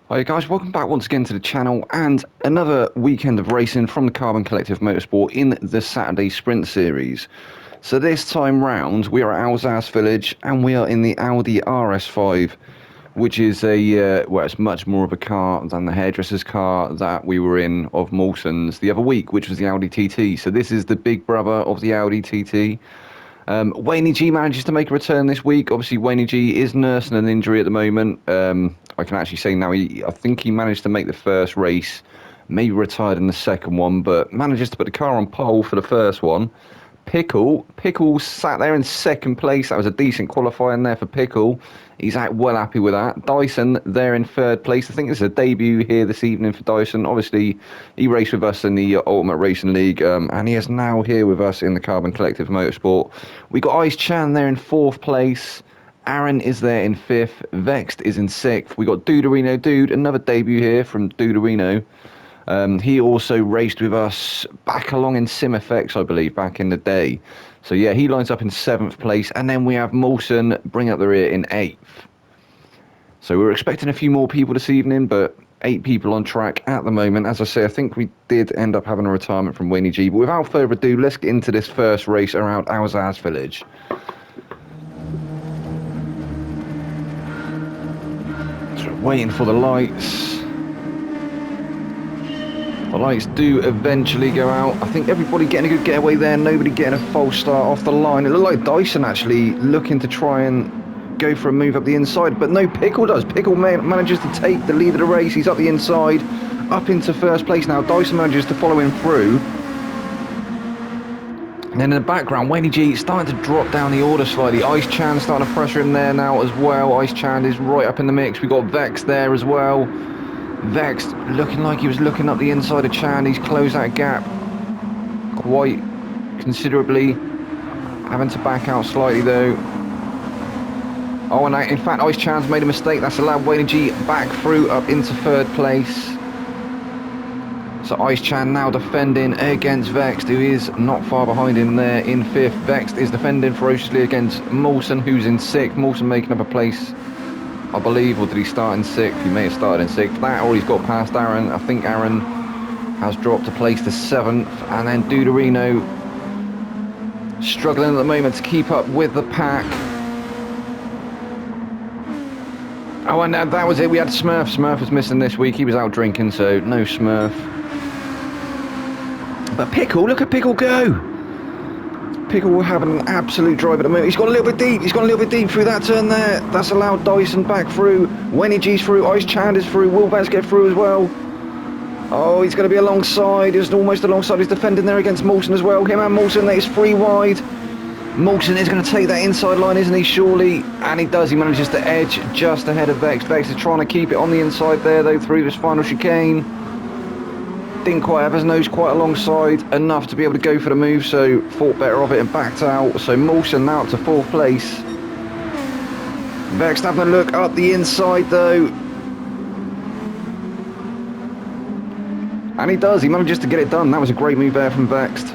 Hi guys, welcome back once again to the channel and another weekend of racing from the Carbon Collective Motorsport in the Saturday Sprint Series. So this time round we are at Alsace Village and we are in the Audi Rs5, which is well, it's much more of a car than the hairdresser's car that we were in of Mawson's the other week, which was the Audi TT. So this is the big brother of the Audi TT. Wayne G manages to make a return this week. Obviously, Wayne G is nursing an injury at the moment. I can actually say now, I think he managed to make the first race, maybe retired in the second one, but manages to put the car on pole for the first one. Pickle sat there in second place. That was a decent qualifying there for Pickle. He's well happy with that. Dyson there in third place. I think this is a debut here this evening for Dyson. Obviously, he raced with us in the Ultimate Racing League, and he is now here with us in the Carbon Collective Motorsport. We got Ice Chan there in fourth place. Aaron is there in fifth. Vexed is in sixth. We got Duderino Dude, another debut here from Duderino. He also raced with us back along in Sim Effects, I believe, back in the day. So yeah, he lines up in seventh place, and then we have Mawson bring up the rear in eighth. So we're expecting a few more people this evening, but 8 people on track at the moment. As I say, I think we did end up having a retirement from Wayne G. But without further ado, let's get into this first race around Alsace Village. So waiting for the lights. The lights do eventually go out. I think everybody getting a good getaway there, nobody getting a false start off the line. It looked like Dyson actually looking to try and go for a move up the inside, but no, Pickle does. Pickle manages to take the lead of the race. He's up the inside, up into first place now. Dyson manages to follow him through. And then in the background, Wayne G starting to drop down the order slightly. Ice Chan starting to pressure him there now as well. Ice Chan is right up in the mix. We got Vex there as well. Vex looking like he was looking up the inside of Chan. He's closed that gap quite considerably, having to back out slightly though. Oh, and in fact Ice Chan's made a mistake. That's allowed Wayne G back through up into third place. So Ice Chan now defending against Vexed, who is not far behind him there in fifth. Vexed is defending ferociously against Mawson, who's in sixth. Mawson making up a place, I believe, or did he start in sixth? He may have started in sixth. That, or he's got past Aaron. I think Aaron has dropped a place to seventh. And then Duderino struggling at the moment to keep up with the pack. Oh, and that was it. We had Smurf. Smurf was missing this week. He was out drinking, so no Smurf. But Pickle, look at Pickle go. Pickle having an absolute drive at the moment. He's got a little bit deep. He's gone a little bit deep through that turn there. That's allowed Dyson back through. Wayne G's through. Ice Chand is through. Will Vance get through as well? Oh, he's going to be alongside. He's almost alongside. He's defending there against Mawson as well. Him and Mawson, that is 3 wide. Mawson is going to take that inside line, isn't he, surely? And he does. He manages to edge just ahead of Vex. Vex is trying to keep it on the inside there, though, through this final chicane. Didn't quite have his nose quite alongside enough to be able to go for the move, so thought better of it and backed out. So Mawson now up to 4th place. Vex having a look up the inside, though. And he does. He manages to get it done. That was a great move there from Vexed.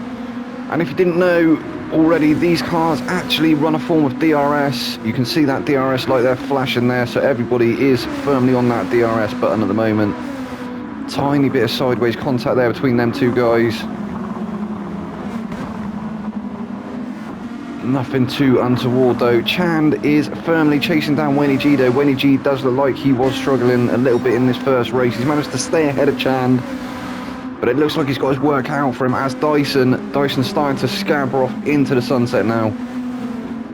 And if you didn't know already, these cars actually run a form of DRS. You can see that DRS light there flashing there, so everybody is firmly on that DRS button at the moment. Tiny bit of sideways contact there between them 2 guys. Nothing too untoward though. Chand is firmly chasing down Wayne G though. Wayne G does look like he was struggling a little bit in this first race. He's managed to stay ahead of Chand, but it looks like he's got his work out for him as Dyson's starting to scamper off into the sunset now.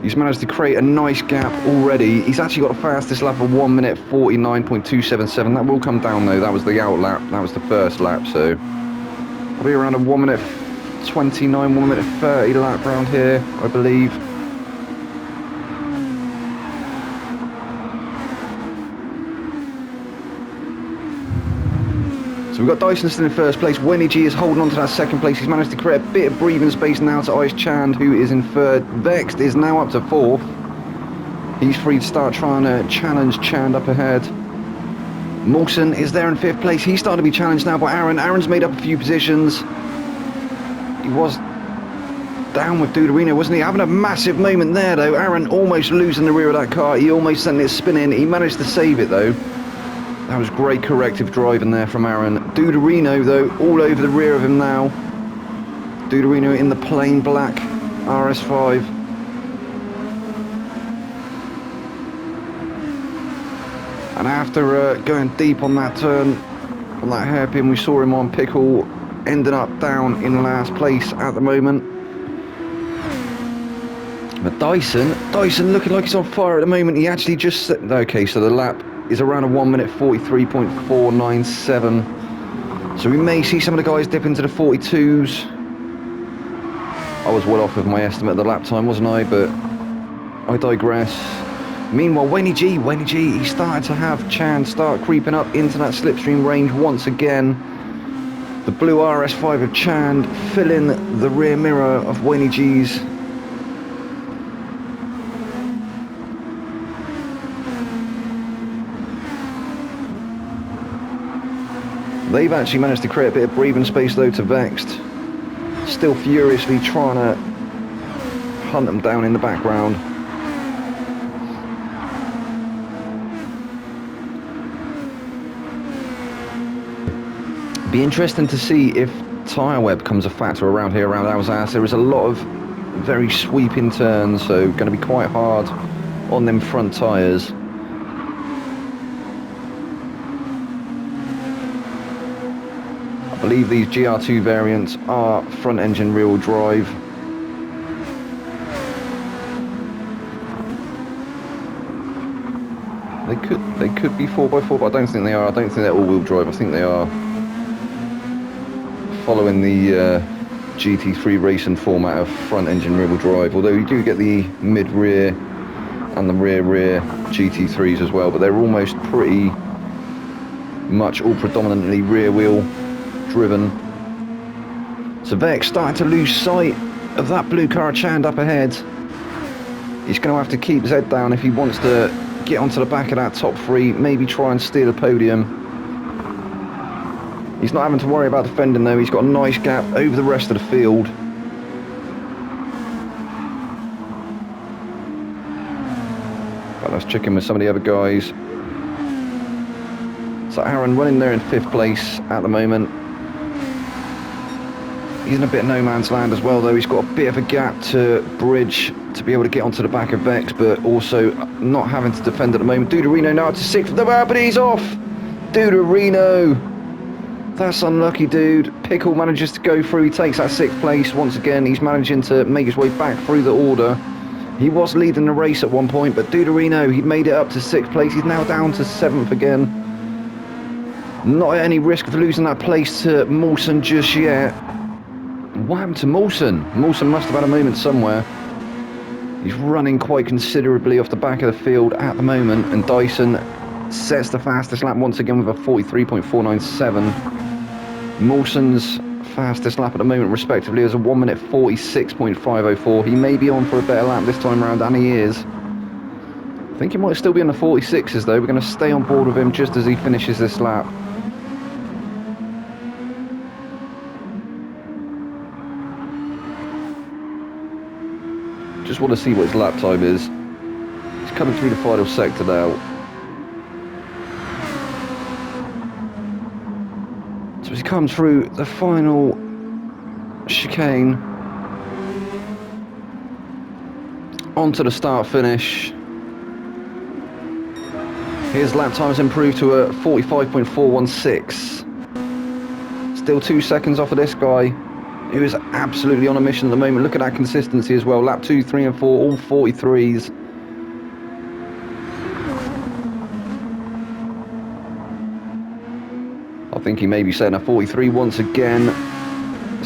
He's managed to create a nice gap already. He's actually got the fastest lap of 1 minute 49.277. That will come down though. That was the out lap. That was the first lap. So probably around a 1 minute 29, 1 minute 30 lap round here, I believe. So we've got Dyson still in first place. Wayne G is holding on to that second place. He's managed to create a bit of breathing space now to Ice Chand, who is in third. Vexed is now up to 4th. He's free to start trying to challenge Chand up ahead. Mawson is there in 5th place. He's starting to be challenged now by Aaron. Aaron's made up a few positions. He was down with Duderino, wasn't he? Having a massive moment there though. Aaron almost losing the rear of that car. He almost sent it spinning. He managed to save it though. That was great corrective driving there from Aaron. Duderino, though, all over the rear of him now. Duderino in the plain black RS5. And after going deep on that turn, on that hairpin, we saw him on pickle, ending up down in last place at the moment. But Dyson looking like he's on fire at the moment. He actually just... Okay, so the lap is around a 1 minute 43.497. So we may see some of the guys dip into the 42s. I was well off with my estimate of the lap time, wasn't I? But I digress. Meanwhile, Wenny G, he started to have Chan start creeping up into that slipstream range once again. The blue RS5 of Chan filling the rear mirror of Wenny G's. They've actually managed to create a bit of breathing space though to Vexed. Still furiously trying to hunt them down in the background. Be interesting to see if tyre wear becomes a factor around here, around Alsace. There is a lot of very sweeping turns, so going to be quite hard on them front tyres. I believe these GR2 variants are front engine rear-wheel drive. They could be 4x4, but I don't think they are. I don't think they're all-wheel drive. I think they are following the GT3 racing format of front engine rear-wheel drive, although you do get the mid-rear and the rear GT3s as well, but they're almost pretty much all predominantly rear-wheel driven. So Vex starting to lose sight of that blue car Chand up ahead. He's going to have to keep his head down if he wants to get onto the back of that top three, maybe try and steal a podium. He's not having to worry about defending though. He's got a nice gap over the rest of the field. But let's check in with some of the other guys. So Aaron running there in 5th place at the moment. He's in a bit of no man's land as well though. He's got a bit of a gap to bridge to be able to get onto the back of Vex, but also not having to defend at the moment. Duderino now to 6th, but he's off! Duderino! That's unlucky, dude. Pickle manages to go through. He takes that 6th place once again. He's managing to make his way back through the order. He was leading the race at one point, but Duderino, he'd made it up to 6th place. He's now down to 7th again. Not at any risk of losing that place to Mawson just yet. What happened to Mawson? Mawson must have had a moment somewhere. He's running quite considerably off the back of the field at the moment, and Dyson sets the fastest lap once again with a 43.497. Mawson's fastest lap at the moment respectively is a 1 minute 46.504. He may be on for a better lap this time around, and he is. I think he might still be in the 46s though. We're going to stay on board with him just as he finishes this lap. Just want to see what his lap time is. He's coming through the final sector now. So as he comes through the final chicane onto the start finish. His lap time has improved to a 45.416. Still 2 seconds off of this guy, who is absolutely on a mission at the moment. Look at that consistency as well. Lap 2, 3 and 4, all 43s. I think he may be setting a 43 once again.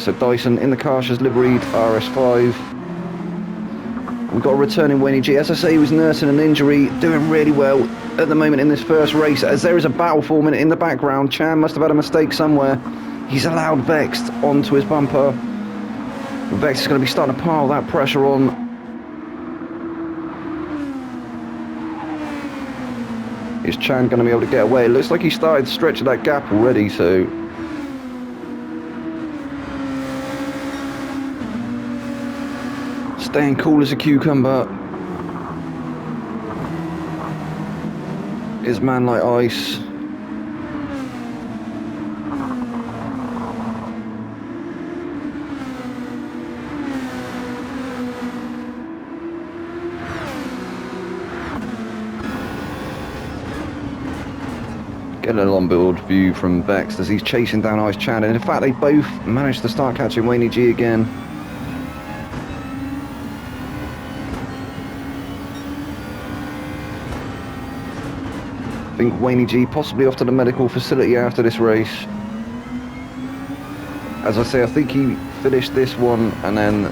So Dyson in the Karsh's liveried RS5. We've got a returning Wenny G. As I say, he was nursing an injury, doing really well at the moment in this first race. As there is a battle forming in the background, Chan must have had a mistake somewhere. He's allowed Vexed onto his bumper. Vexed is going to be starting to pile that pressure on. Is Chan going to be able to get away? It looks like he started stretching that gap already, so... Staying cool as a cucumber. Is man like ice. Get a little on-board view from Vex as he's chasing down Ice Chad, and in fact they both managed to start catching Wayne G again. I think Wayne G possibly off to the medical facility after this race. As I say, I think he finished this one, and then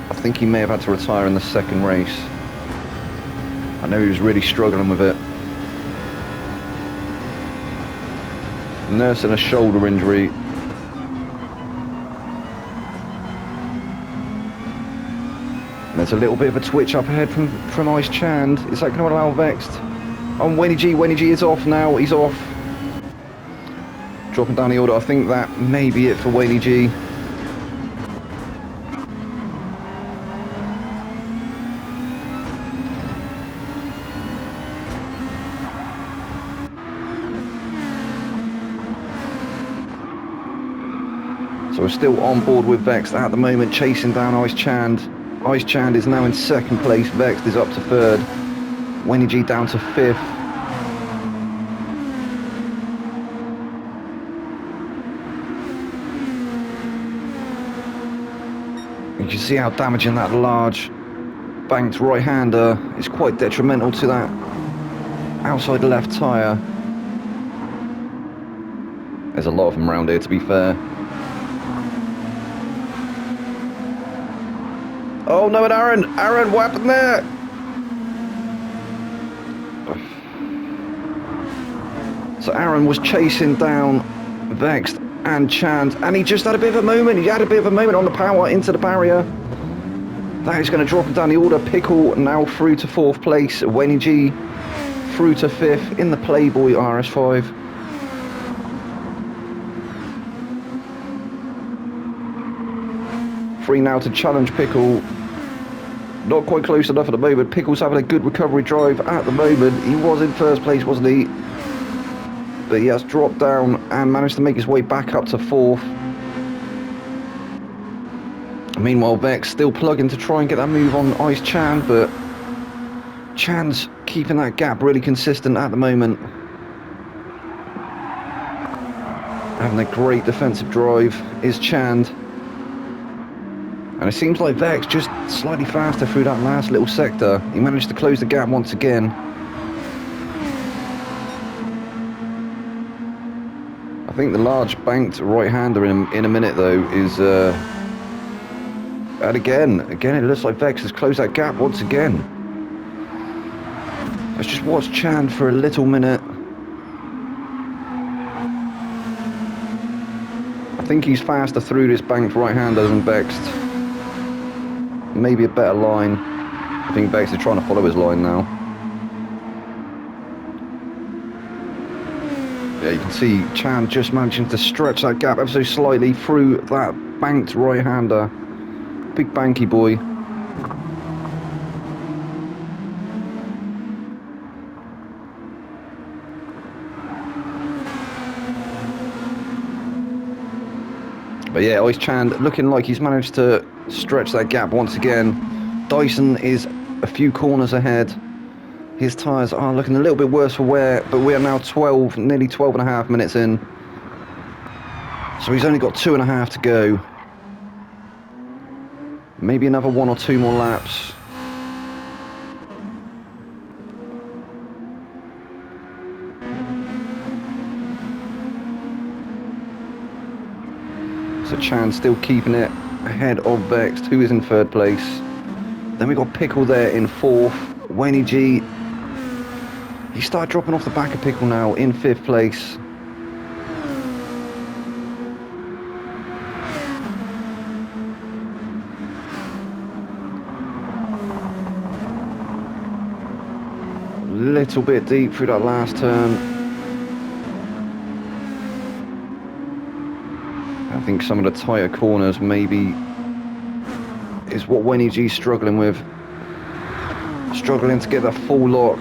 I think he may have had to retire in the second race. I know he was really struggling with it. Nursing a shoulder injury. And there's a little bit of a twitch up ahead from Ice Chand. Is that going to allow Vexed? On Wayne G is off now. He's off. Dropping down the order. I think that may be it for Wayne G. So we're still on board with Vexed at the moment, chasing down Ice Chand. Ice Chand is now in second place. Vexed is up to third. Wayne G down to fifth. You can see how damaging that large banked right-hander is, quite detrimental to that outside left tyre. There's a lot of them around here, to be fair. Oh no, and Aaron, what happened there? So Aaron was chasing down Vexed and Chand, and he just had a bit of a moment. He had a bit of a moment on the power into the barrier. That is going to drop him down the order. Pickle now through to fourth place. Wayne G through to fifth in the Playboy Rs5. Free now to challenge Pickle. Not quite close enough at the moment. Pickle's having a good recovery drive at the moment. He was in first place, wasn't he? But he has dropped down and managed to make his way back up to fourth. Meanwhile, Vex still plugging to try and get that move on Ice Chand, but Chand's keeping that gap really consistent at the moment. Having a great defensive drive is Chand. And it seems like Vex just slightly faster through that last little sector. He managed to close the gap once again. I think the large banked right-hander in a minute though is... and again it looks like Vex has closed that gap once again. Let's just watch Chand for a little minute. I think he's faster through this banked right-hander than Vexed. Maybe a better line. I think Vex is trying to follow his line now. Yeah, you can see Chand just managing to stretch that gap ever so slightly through that banked right-hander. Big banky boy. But yeah, Ice Chand looking like he's managed to stretch that gap once again. Dyson is a few corners ahead. His tyres are looking a little bit worse for wear, but we are now nearly 12 and a half minutes in. So he's only got 2.5 to go. Maybe another 1 or 2 more laps. So Chan still keeping it ahead of Vexed, who is in third place. Then we got Pickle there in fourth. Wayne G, he started dropping off the back of Pickle now in fifth place. Little bit deep through that last turn. I think some of the tighter corners maybe is what Wayne G's struggling with. Struggling to get that full lock.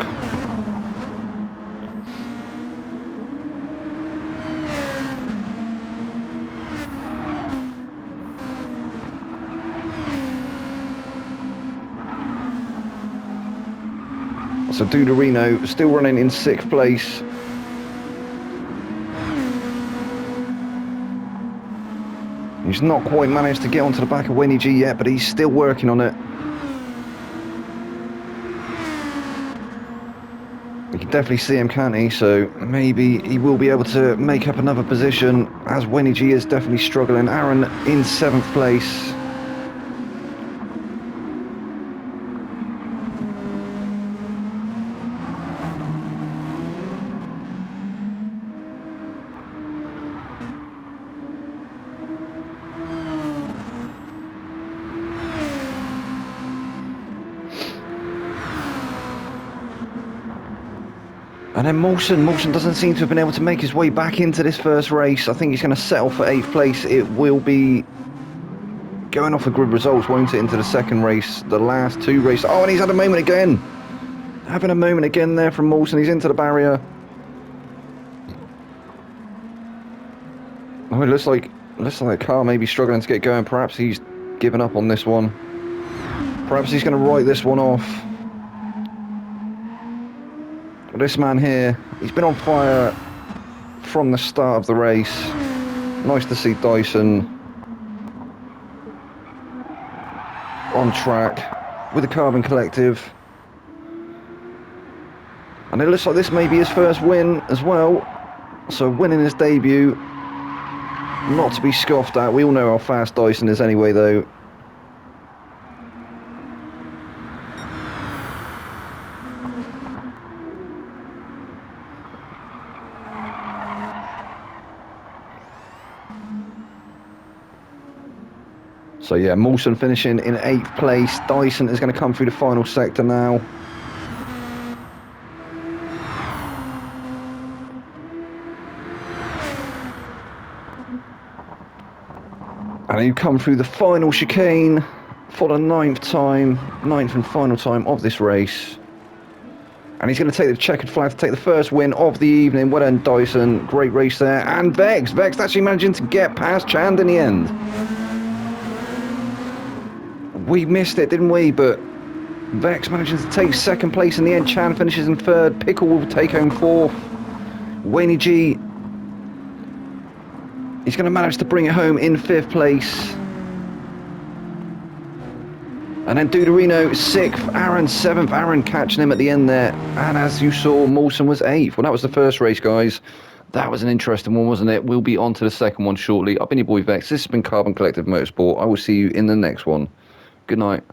So Duderino still running in 6th place. He's not quite managed to get onto the back of Winnie G yet, but he's still working on it. You can definitely see him, can't he? So maybe he will be able to make up another position, as Winnie G is definitely struggling. Aaron in 7th place. And then Mawson doesn't seem to have been able to make his way back into this first race. I think he's going to settle for 8th place. It will be going off the grid results, won't it, into the second race, the last 2 races. Oh, and he's had a moment again. Having a moment again there from Mawson. He's into the barrier. Oh, it looks like the car may be struggling to get going. Perhaps he's given up on this one. Perhaps he's going to write this one off. This man here, he's been on fire from the start of the race. Nice to see Dyson on track with the Carbon Collective. And it looks like this may be his first win as well. So winning his debut, not to be scoffed at. We all know how fast Dyson is anyway, though. So yeah, Mawson finishing in 8th place. Dyson is going to come through the final sector now. And he'll come through the final chicane for the 9th and final time of this race. And he's going to take the checkered flag to take the first win of the evening. Well done, Dyson. Great race there. And Vex actually managing to get past Chand in the end. We missed it, didn't we? But Vex managing to take 2nd place in the end. Chan finishes in 3rd. Pickle will take home 4th. Wayne G, he's going to manage to bring it home in 5th place. And then Duderino 6th. Aaron 7th. Aaron catching him at the end there. And as you saw, Mawson was 8th. Well, that was the first race, guys. That was an interesting one, wasn't it? We'll be on to the second one shortly. I've been your boy Vex. This has been Carbon Collective Motorsport. I will see you in the next one. Good night.